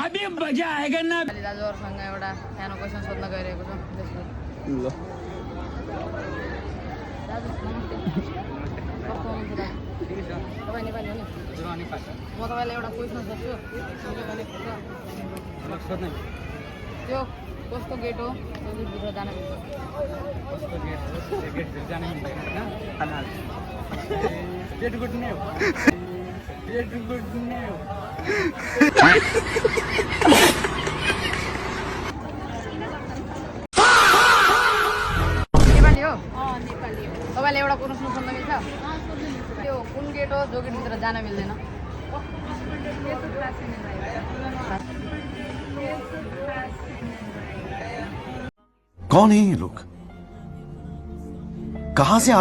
अभी मजा आएगा ना। दाजुहरूसँग एउटा सानो क्वेसन सोध्न गइरहेको छु त्यसको। ल दाजु नमस्ते। कस्तो हुनुहुन्छ दाजु? तपाईँ नेपाली हो नि? म तपाईँलाई एउटा क्वेसन सोध्छु। त्यो कस्तो गेट हो त्यो भित्र जान मिल्छ? नेपाली हो? नेपाली हो। तपाईँलाई एउटा कुरो सोध्न मिल्छ? त्यो कुन गेट हो जो गेटभित्र जान मिल्दैन? कौन है ये लोग? कहां से आते